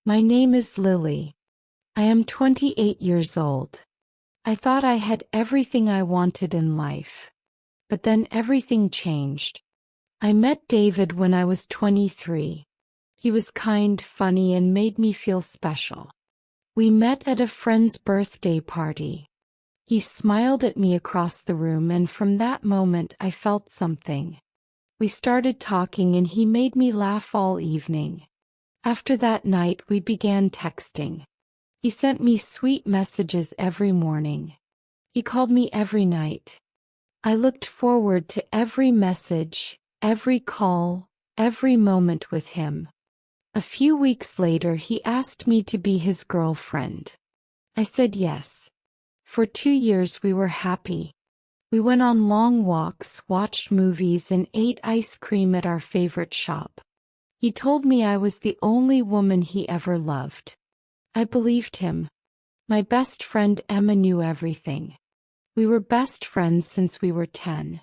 My name is Lily. I am 28 years old. I thought I had everything I wanted in life. But then everything changed. I met David when I was 23. He was kind, funny, and made me feel special. We met at a friend's birthday party. He smiled at me across the room, and from that moment I felt something. We started talking and he made me laugh all evening. After that night we began texting. He sent me sweet messages every morning. He called me every night. I looked forward to every message, every call, every moment with him. A few weeks later he asked me to be his girlfriend. I said yes. For 2 years we were happy. We went on long walks, watched movies, and ate ice cream at our favorite shop. He told me I was the only woman he ever loved. I believed him. My best friend Emma knew everything. We were best friends since we were 10.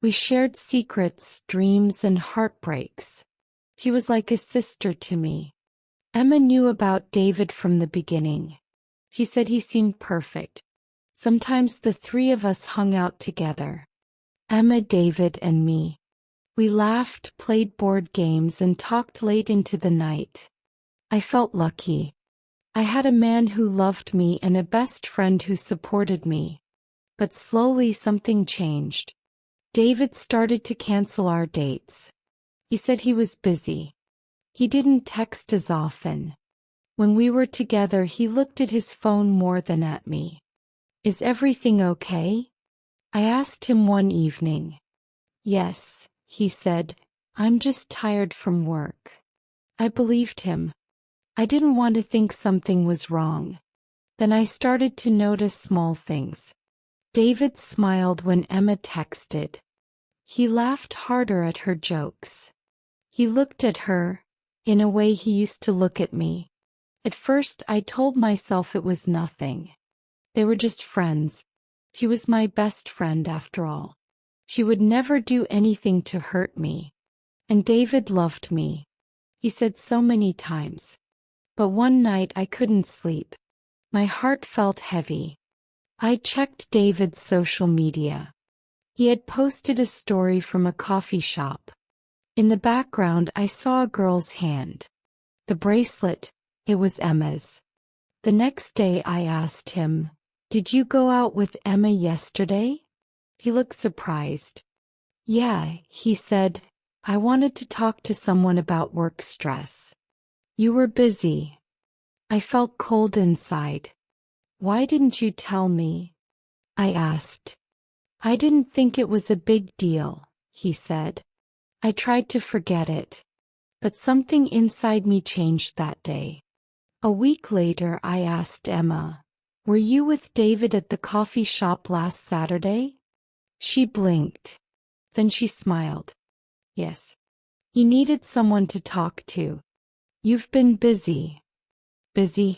We shared secrets, dreams, and heartbreaks. She was like a sister to me. Emma knew about David from the beginning. She said he seemed perfect. Sometimes the three of us hung out together. Emma, David, and me. We laughed, played board games, and talked late into the night. I felt lucky. I had a man who loved me and a best friend who supported me. But slowly something changed. David started to cancel our dates. He said he was busy. He didn't text as often. When we were together, he looked at his phone more than at me. Is everything okay? I asked him one evening. Yes, he said, I'm just tired from work. I believed him. I didn't want to think something was wrong. Then I started to notice small things. David smiled when Emma texted. He laughed harder at her jokes. He looked at her, in a way he used to look at me. At first I told myself it was nothing. They were just friends. She was my best friend after all. She would never do anything to hurt me. And David loved me. He said so many times. But one night I couldn't sleep. My heart felt heavy. I checked David's social media. He had posted a story from a coffee shop. In the background I saw a girl's hand. The bracelet, it was Emma's. The next day I asked him, "Did you go out with Emma yesterday?" He looked surprised. "Yeah," he said, "I wanted to talk to someone about work stress." "You were busy." I felt cold inside. "Why didn't you tell me?" I asked. "I didn't think it was a big deal," he said. I tried to forget it. But something inside me changed that day. A week later I asked Emma, "Were you with David at the coffee shop last Saturday?" She blinked. Then she smiled. "Yes. He needed someone to talk to." "You've been busy." "Busy?"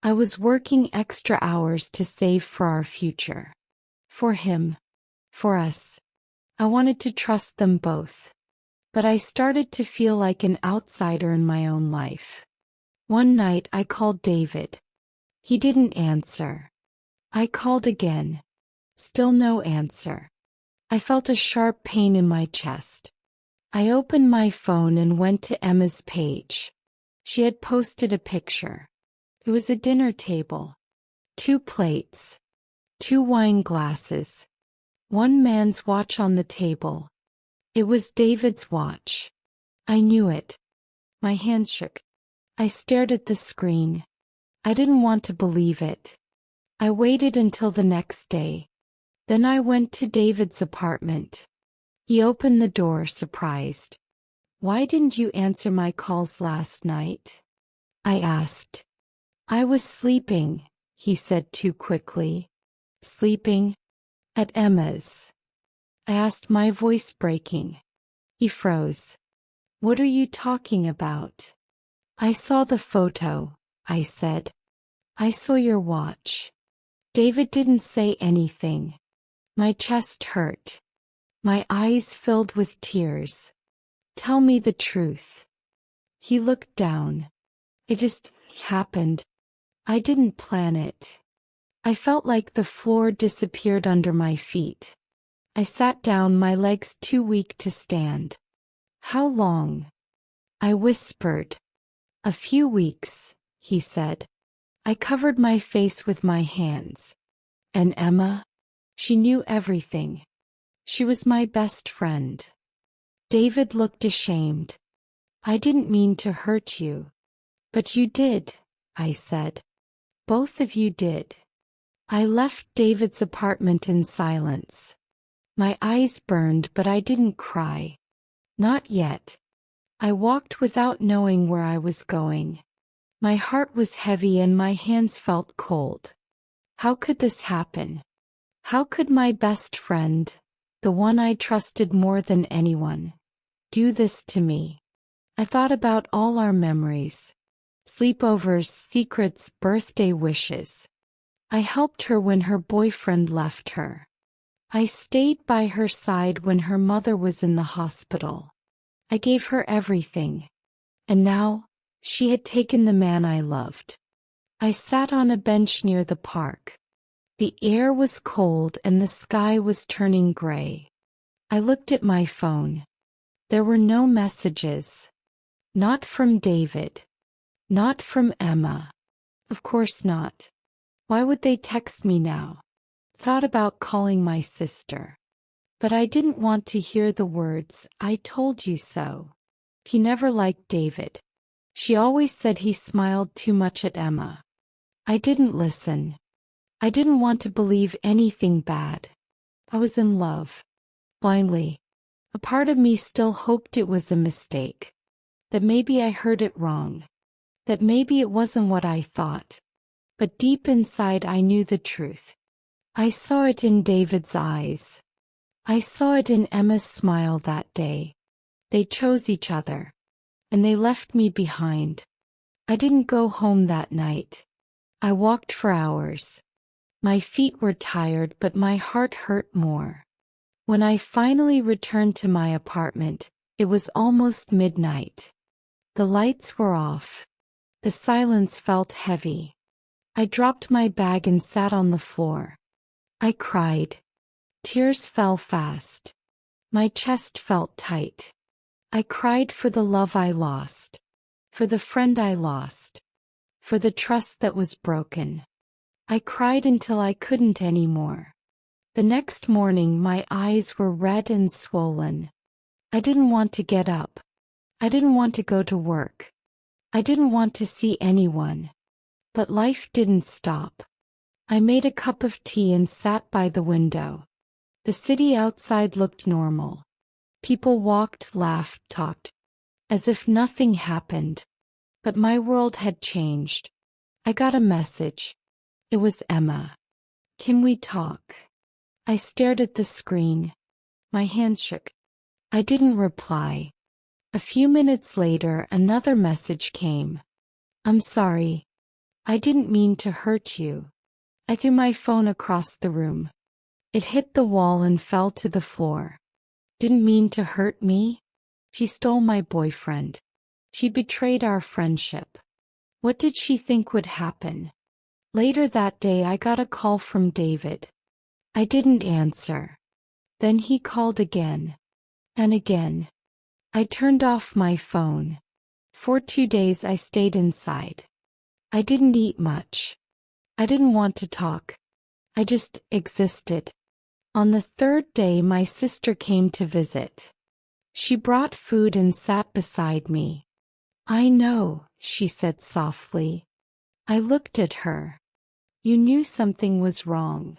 I was working extra hours to save for our future. For him. For us. I wanted to trust them both. But I started to feel like an outsider in my own life. One night I called David. He didn't answer. I called again. Still no answer. I felt a sharp pain in my chest. I opened my phone and went to Emma's page. She had posted a picture. It was a dinner table. 2 plates. 2 wine glasses. One man's watch on the table. It was David's watch. I knew it. My hands shook. I stared at the screen. I didn't want to believe it. I waited until the next day. Then I went to David's apartment. He opened the door, surprised. "Why didn't you answer my calls last night?" I asked. "I was sleeping," he said too quickly. "Sleeping? At Emma's?" I asked, my voice breaking. He froze. "What are you talking about?" "I saw the photo," I said. "I saw your watch." David didn't say anything. My chest hurt. My eyes filled with tears. "Tell me the truth." He looked down. It just happened. I didn't plan it. I felt like the floor disappeared under my feet. I sat down, my legs too weak to stand. How long? I whispered. A few weeks, he said. I covered my face with my hands. And Emma? She knew everything. She was my best friend. David looked ashamed. I didn't mean to hurt you. But you did, I said. Both of you did. I left David's apartment in silence. My eyes burned, but I didn't cry. Not yet. I walked without knowing where I was going. My heart was heavy and my hands felt cold. How could this happen? How could my best friend, the one I trusted more than anyone, do this to me? I thought about all our memories. Sleepovers, secrets, birthday wishes. I helped her when her boyfriend left her. I stayed by her side when her mother was in the hospital. I gave her everything. And now, she had taken the man I loved. I sat on a bench near the park. The air was cold and the sky was turning gray. I looked at my phone. There were no messages. Not from David. Not from Emma. Of course not. Why would they text me now? Thought about calling my sister. But I didn't want to hear the words, "I told you so." He never liked David. She always said he smiled too much at Emma. I didn't listen. I didn't want to believe anything bad. I was in love. Blindly. A part of me still hoped it was a mistake. That maybe I heard it wrong. That maybe it wasn't what I thought. But deep inside I knew the truth. I saw it in David's eyes. I saw it in Emma's smile that day. They chose each other. And they left me behind. I didn't go home that night. I walked for hours. My feet were tired, but my heart hurt more. When I finally returned to my apartment, it was almost midnight. The lights were off. The silence felt heavy. I dropped my bag and sat on the floor. I cried. Tears fell fast. My chest felt tight. I cried for the love I lost. For the friend I lost. For the trust that was broken. I cried until I couldn't anymore. The next morning my eyes were red and swollen. I didn't want to get up. I didn't want to go to work. I didn't want to see anyone. But life didn't stop. I made a cup of tea and sat by the window. The city outside looked normal. People walked, laughed, talked. As if nothing happened. But my world had changed. I got a message. It was Emma. "Can we talk?" I stared at the screen. My hands shook. I didn't reply. A few minutes later, another message came. "I'm sorry. I didn't mean to hurt you." I threw my phone across the room. It hit the wall and fell to the floor. Didn't mean to hurt me? She stole my boyfriend. She betrayed our friendship. What did she think would happen? Later that day I got a call from David. I didn't answer. Then he called again. And again. I turned off my phone. For 2 days I stayed inside. I didn't eat much. I didn't want to talk. I just existed. On the 3rd day my sister came to visit. She brought food and sat beside me. "I know," she said softly. I looked at her. "You knew something was wrong."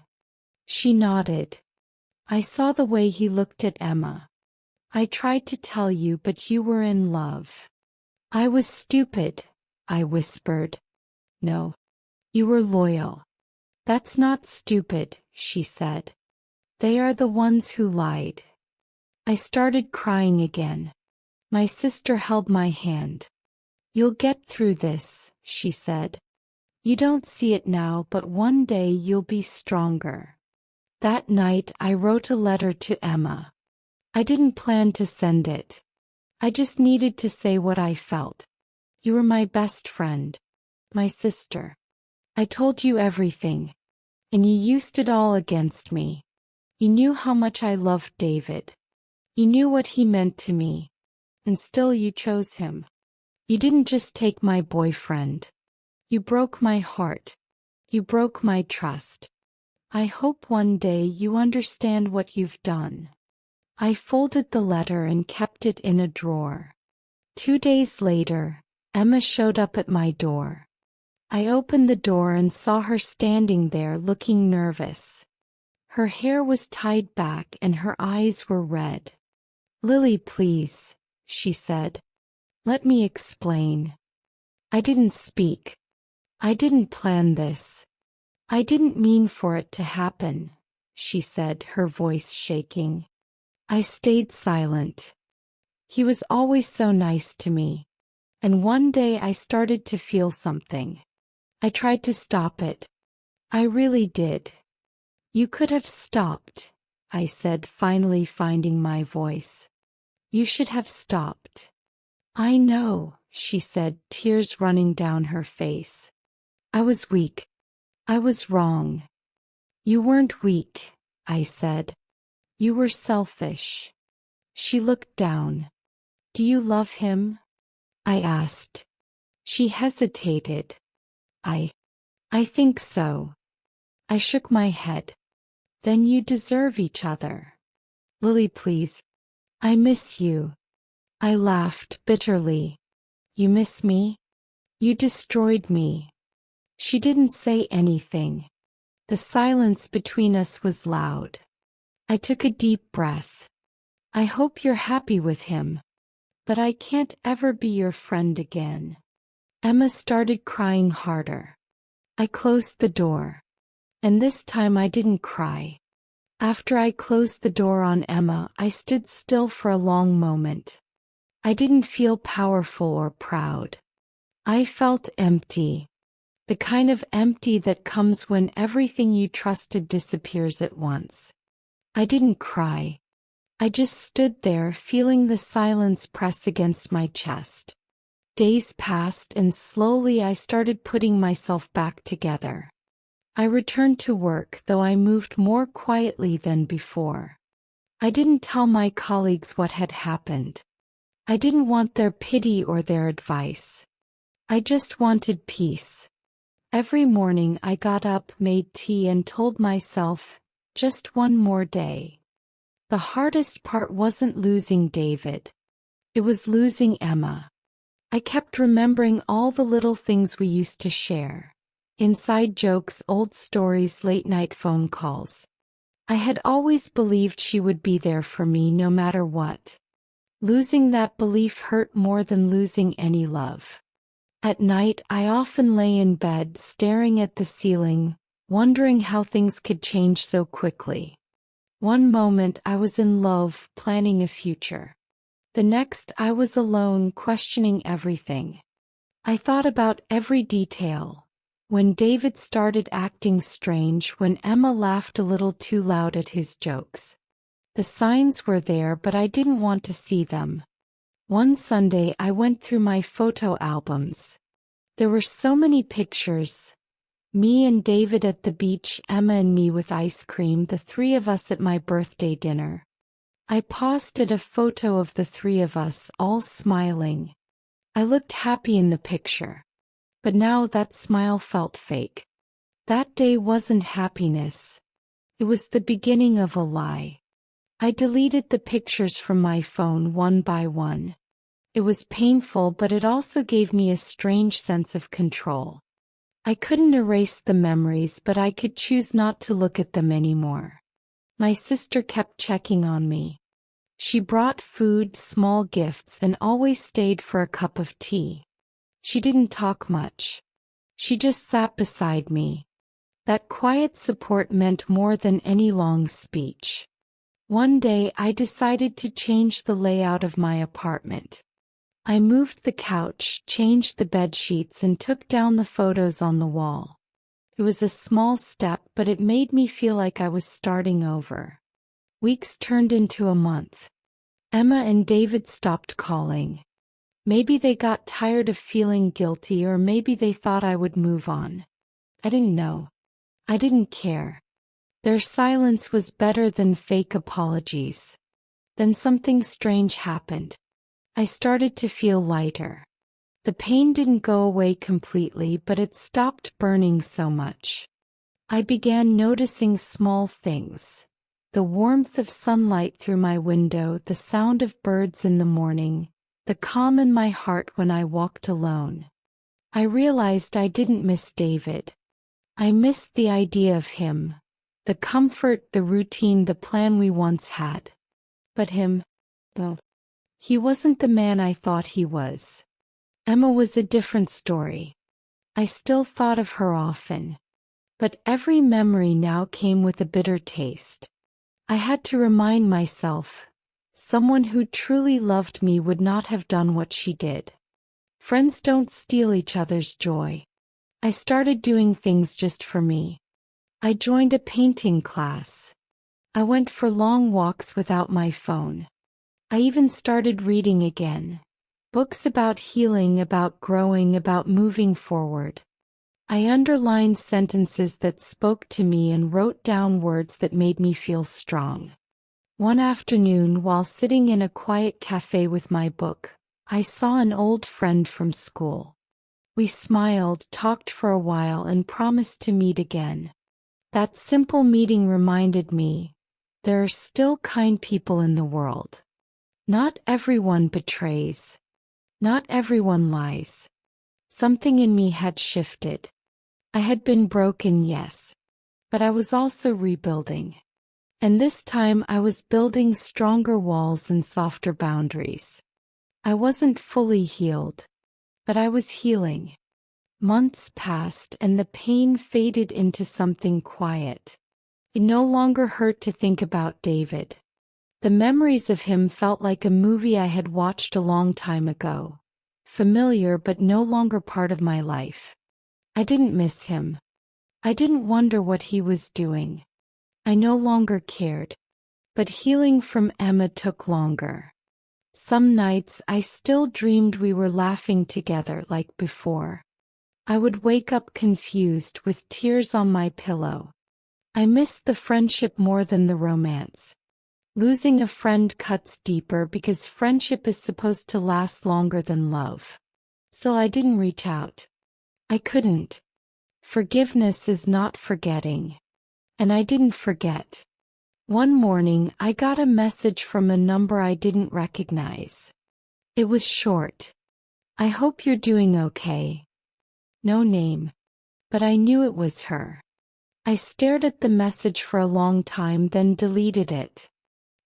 She nodded. I saw the way he looked at Emma. "I tried to tell you, but you were in love." "I was stupid," I whispered. "No. You were loyal." "That's not stupid," she said. "They are the ones who lied." I started crying again. My sister held my hand. "You'll get through this," she said. "You don't see it now, but one day you'll be stronger." That night I wrote a letter to Emma. I didn't plan to send it. I just needed to say what I felt. You were my best friend. My sister. I told you everything. And you used it all against me. You knew how much I loved David. You knew what he meant to me. And still you chose him. You didn't just take my boyfriend. You broke my heart. You broke my trust. I hope one day you understand what you've done. I folded the letter and kept it in a drawer. 2 days later, Emma showed up at my door. I opened the door and saw her standing there looking nervous. Her hair was tied back and her eyes were red. "Lily, please," she said. "Let me explain. I didn't speak. I didn't plan this. I didn't mean for it to happen," she said, her voice shaking. I stayed silent. He was always so nice to me. And one day I started to feel something. I tried to stop it. I really did. "You could have stopped," I said, finally finding my voice. "You should have stopped." "I know," she said, tears running down her face. "I was weak. I was wrong." "You weren't weak," I said. "You were selfish." She looked down. "Do you love him?" I asked. She hesitated. I think so." I shook my head. "Then you deserve each other. Lily, please. I miss you." I laughed bitterly. "You miss me? You destroyed me." She didn't say anything. The silence between us was loud. I took a deep breath. "I hope you're happy with him. But I can't ever be your friend again." Emma started crying harder. I closed the door. And this time I didn't cry. After I closed the door on Emma, I stood still for a long moment. I didn't feel powerful or proud. I felt empty. The kind of empty that comes when everything you trusted disappears at once. I didn't cry. I just stood there feeling the silence press against my chest. Days passed and slowly I started putting myself back together. I returned to work, though I moved more quietly than before. I didn't tell my colleagues what had happened. I didn't want their pity or their advice. I just wanted peace. Every morning I got up, made tea, and told myself, just one more day. The hardest part wasn't losing David. It was losing Emma. I kept remembering all the little things we used to share. Inside jokes, old stories, late-night phone calls. I had always believed she would be there for me no matter what. Losing that belief hurt more than losing any love. At night, I often lay in bed staring at the ceiling, wondering how things could change so quickly. One moment I was in love, planning a future. The next I was alone, questioning everything. I thought about every detail. When David started acting strange, when Emma laughed a little too loud at his jokes. The signs were there, but I didn't want to see them. One Sunday I went through my photo albums. There were so many pictures. Me and David at the beach, Emma and me with ice cream, the three of us at my birthday dinner. I paused at a photo of the three of us, all smiling. I looked happy in the picture. But now that smile felt fake. That day wasn't happiness. It was the beginning of a lie. I deleted the pictures from my phone one by one. It was painful, but it also gave me a strange sense of control. I couldn't erase the memories, but I could choose not to look at them anymore. My sister kept checking on me. She brought food, small gifts, and always stayed for a cup of tea. She didn't talk much. She just sat beside me. That quiet support meant more than any long speech. One day I decided to change the layout of my apartment. I moved the couch, changed the bed sheets, and took down the photos on the wall. It was a small step, but it made me feel like I was starting over. Weeks turned into a month. Emma and David stopped calling. Maybe they got tired of feeling guilty, or maybe they thought I would move on. I didn't know. I didn't care. Their silence was better than fake apologies. Then something strange happened. I started to feel lighter. The pain didn't go away completely, but it stopped burning so much. I began noticing small things. The warmth of sunlight through my window, the sound of birds in the morning, the calm in my heart when I walked alone. I realized I didn't miss David. I missed the idea of him, the comfort, the routine, the plan we once had. But him, well, he wasn't the man I thought he was. Emma was a different story. I still thought of her often. But every memory now came with a bitter taste. I had to remind myself, someone who truly loved me would not have done what she did. Friends don't steal each other's joy. I started doing things just for me. I joined a painting class. I went for long walks without my phone. I even started reading again. Books about healing, about growing, about moving forward. I underlined sentences that spoke to me and wrote down words that made me feel strong. One afternoon, while sitting in a quiet cafe with my book, I saw an old friend from school. We smiled, talked for a while, and promised to meet again. That simple meeting reminded me, there are still kind people in the world. Not everyone betrays. Not everyone lies. Something in me had shifted. I had been broken, yes. But I was also rebuilding. And this time I was building stronger walls and softer boundaries. I wasn't fully healed, but I was healing. Months passed and the pain faded into something quiet. It no longer hurt to think about David. The memories of him felt like a movie I had watched a long time ago. Familiar but no longer part of my life. I didn't miss him. I didn't wonder what he was doing. I no longer cared. But healing from Emma took longer. Some nights I still dreamed we were laughing together like before. I would wake up confused with tears on my pillow. I missed the friendship more than the romance. Losing a friend cuts deeper because friendship is supposed to last longer than love. So I didn't reach out. I couldn't. Forgiveness is not forgetting. And I didn't forget. One morning I got a message from a number I didn't recognize. It was short. I hope you're doing okay. No name. But I knew it was her. I stared at the message for a long time, then deleted it.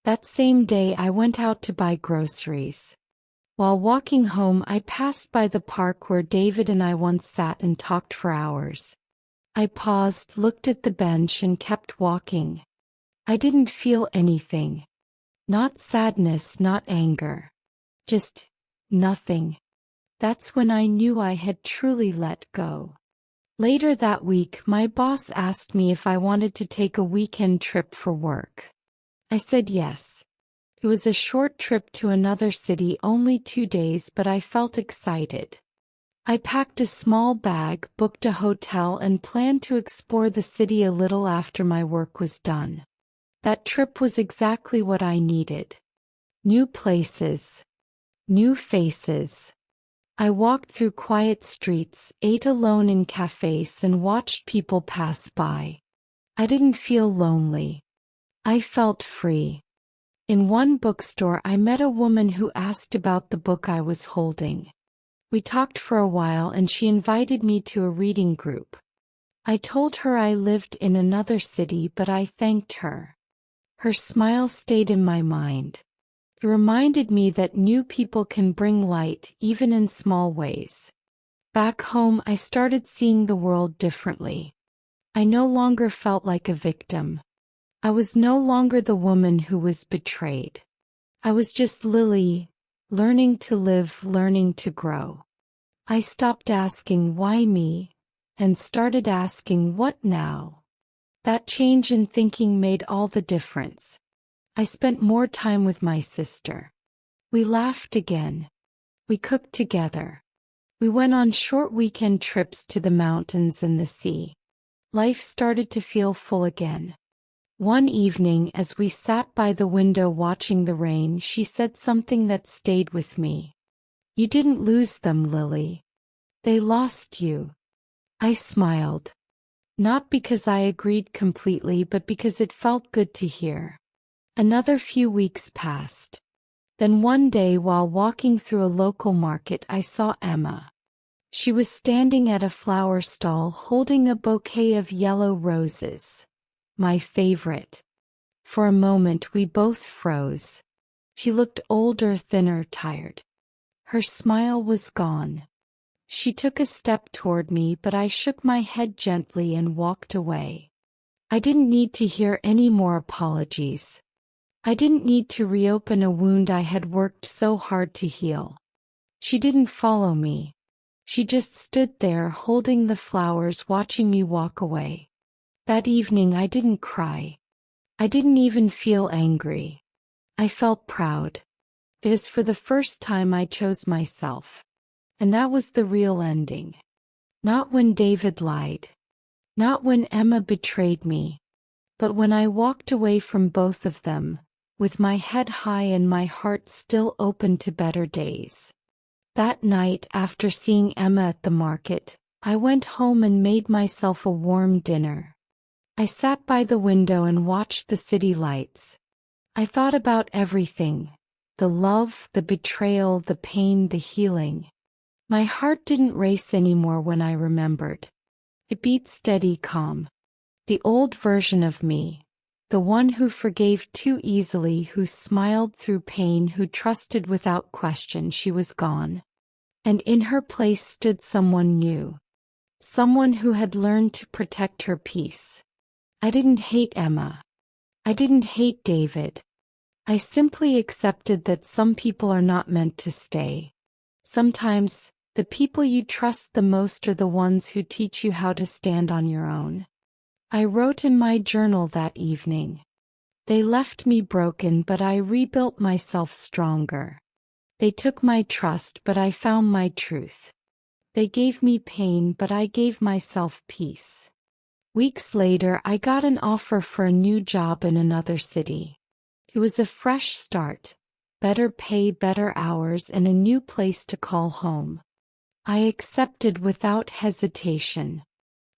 That same day I went out to buy groceries. While walking home I passed by the park where David and I once sat and talked for hours. I paused, looked at the bench and kept walking. I didn't feel anything. Not sadness, not anger. Just nothing. That's when I knew I had truly let go. Later that week, my boss asked me if I wanted to take a weekend trip for work. I said yes. It was a short trip to another city, only 2 days, but I felt excited. I packed a small bag, booked a hotel, and planned to explore the city a little after my work was done. That trip was exactly what I needed. New places. New faces. I walked through quiet streets, ate alone in cafes, and watched people pass by. I didn't feel lonely. I felt free. In one bookstore I met a woman who asked about the book I was holding. We talked for a while and she invited me to a reading group. I told her I lived in another city, but I thanked her. Her smile stayed in my mind. It reminded me that new people can bring light even in small ways. Back home I started seeing the world differently. I no longer felt like a victim. I was no longer the woman who was betrayed. I was just Lily, learning to live, learning to grow. I stopped asking why me, and started asking what now. That change in thinking made all the difference. I spent more time with my sister. We laughed again. We cooked together. We went on short weekend trips to the mountains and the sea. Life started to feel full again. One evening, as we sat by the window watching the rain, she said something that stayed with me. "You didn't lose them, Lily. They lost you." I smiled. Not because I agreed completely, but because it felt good to hear. Another few weeks passed. Then one day, while walking through a local market, I saw Emma. She was standing at a flower stall holding a bouquet of yellow roses. My favorite. For a moment we both froze. She looked older, thinner, tired. Her smile was gone. She took a step toward me, but I shook my head gently and walked away. I didn't need to hear any more apologies. I didn't need to reopen a wound I had worked so hard to heal. She didn't follow me. She just stood there holding the flowers, watching me walk away. That evening I didn't cry. I didn't even feel angry. I felt proud. Because for the first time I chose myself. And that was the real ending. Not when David lied. Not when Emma betrayed me. But when I walked away from both of them, with my head high and my heart still open to better days. That night, after seeing Emma at the market, I went home and made myself a warm dinner. I sat by the window and watched the city lights. I thought about everything. The love, the betrayal, the pain, the healing. My heart didn't race anymore when I remembered. It beat steady, calm. The old version of me. The one who forgave too easily, who smiled through pain, who trusted without question, she was gone. And in her place stood someone new. Someone who had learned to protect her peace. I didn't hate Emma. I didn't hate David. I simply accepted that some people are not meant to stay. Sometimes, the people you trust the most are the ones who teach you how to stand on your own. I wrote in my journal that evening. They left me broken, but I rebuilt myself stronger. They took my trust, but I found my truth. They gave me pain, but I gave myself peace. Weeks later, I got an offer for a new job in another city. It was a fresh start, better pay, better hours, and a new place to call home. I accepted without hesitation.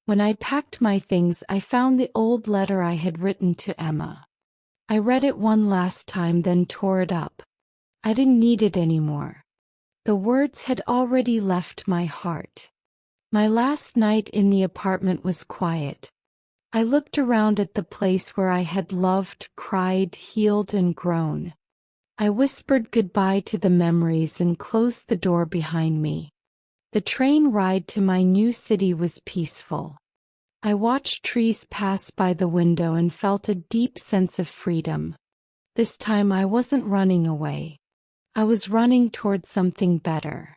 When I packed my things, I found the old letter I had written to Emma. I read it one last time, then tore it up. I didn't need it anymore. The words had already left my heart. My last night in the apartment was quiet. I looked around at the place where I had loved, cried, healed, and grown. I whispered goodbye to the memories and closed the door behind me. The train ride to my new city was peaceful. I watched trees pass by the window and felt a deep sense of freedom. This time I wasn't running away. I was running toward something better.